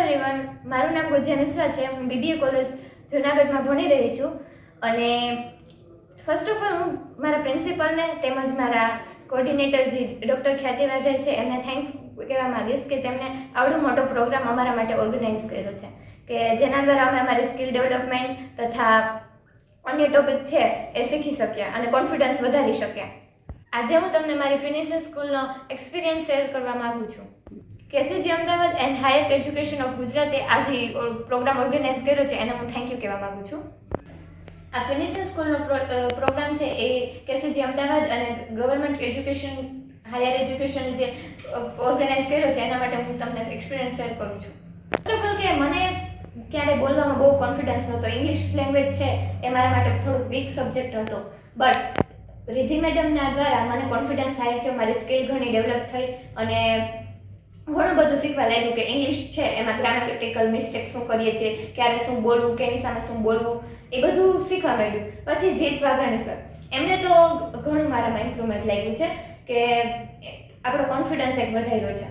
Everyone, મારું નામ ગોજિયા મિશ્રા છે. હું બીબીએ કોલેજ જૂનાગઢમાં ભણી રહી છું. અને ફર્સ્ટ ઓફ ઓલ હું મારા પ્રિન્સિપલને તેમજ મારા કોર્ડિનેટર જે ડૉક્ટર ખ્યાતિ વાઢેર છે એમને થેન્ક કહેવા માગીશ કે તેમણે આવડો મોટો પ્રોગ્રામ અમારા માટે ઓર્ગેનાઇઝ કર્યો છે, કે જેના દ્વારા અમે અમારી સ્કિલ ડેવલપમેન્ટ તથા અન્ય ટોપિક છે એ શીખી શક્યા અને કોન્ફિડન્સ વધારી શક્યા. આજે હું તમને મારી ફિનિશિંગ સ્કૂલનો એક્સપિરિયન્સ શેર કરવા માગું છું. KCG Ahmedabad and higher education of ગુજરાતે આજે પ્રોગ્રામ ઓર્ગેનાઇઝ કર્યો છે એને હું થેન્ક યુ કહેવા માગું છું. આ ફિનિશિંગ સ્કૂલનો પ્રોગ્રામ છે એ કેસીજી અમદાવાદ અને ગવર્મેન્ટ એજ્યુકેશન હાયર એજ્યુકેશન જે ઓર્ગેનાઇઝ કર્યો છે એના માટે હું તમને એક્સપિરિયન્સ શેર કરું છું. ફર્સ્ટ ઓફ ઓલ કે મને ક્યારે બોલવામાં બહુ કોન્ફિડન્સ નહોતો. ઇંગ્લિશ લેંગ્વેજ છે એ મારા માટે થોડુંક વીક સબ્જેક્ટ હતો, બટ રિધિ મેડમના દ્વારા મને કોન્ફિડન્સ હાઈ છે, મારી સ્કિલ ઘણી ડેવલપ થઈ અને ઘણું બધું શીખવા લાગ્યું કે ઇંગ્લિશ છે એમાં ગ્રામેટિકલ મિસ્ટેક શું કરીએ છીએ, ક્યારે શું બોલવું, કેની સામે શું બોલવું, એ બધું શીખવા માંડ્યું. પછી જીત વાઘાણી સર, એમને તો ઘણું મારામાં ઇમ્પ્રુવમેન્ટ લાગ્યું છે કે આપણો કોન્ફિડન્સ એક વધાર્યો છે.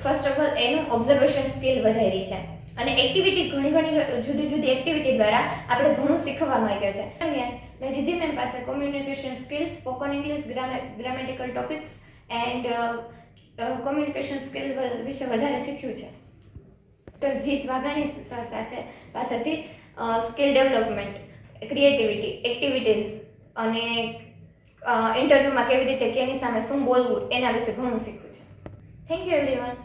ફર્સ્ટ ઓફ ઓલ એનું ઓબ્ઝર્વેશન સ્કિલ વધારી છે અને એક્ટિવિટી ઘણી જુદી જુદી એક્ટિવિટી દ્વારા આપણે ઘણું શીખવા માંગ્યા છે. દરમિયાન મેં રિધિ મેમ પાસે communication skills, spoken English, grammatical topics and communication skill વિશે વધારે શીખ્યું છે. ડૉક્ટર જીત વાઘાણી સર પાસેથી સ્કિલ ડેવલપમેન્ટ, ક્રિએટિવિટી, એક્ટિવિટીઝ અને ઇન્ટરવ્યૂમાં કેવી રીતે કેની સામે શું બોલવું એના વિશે ઘણું શીખ્યું છે. Thank you everyone.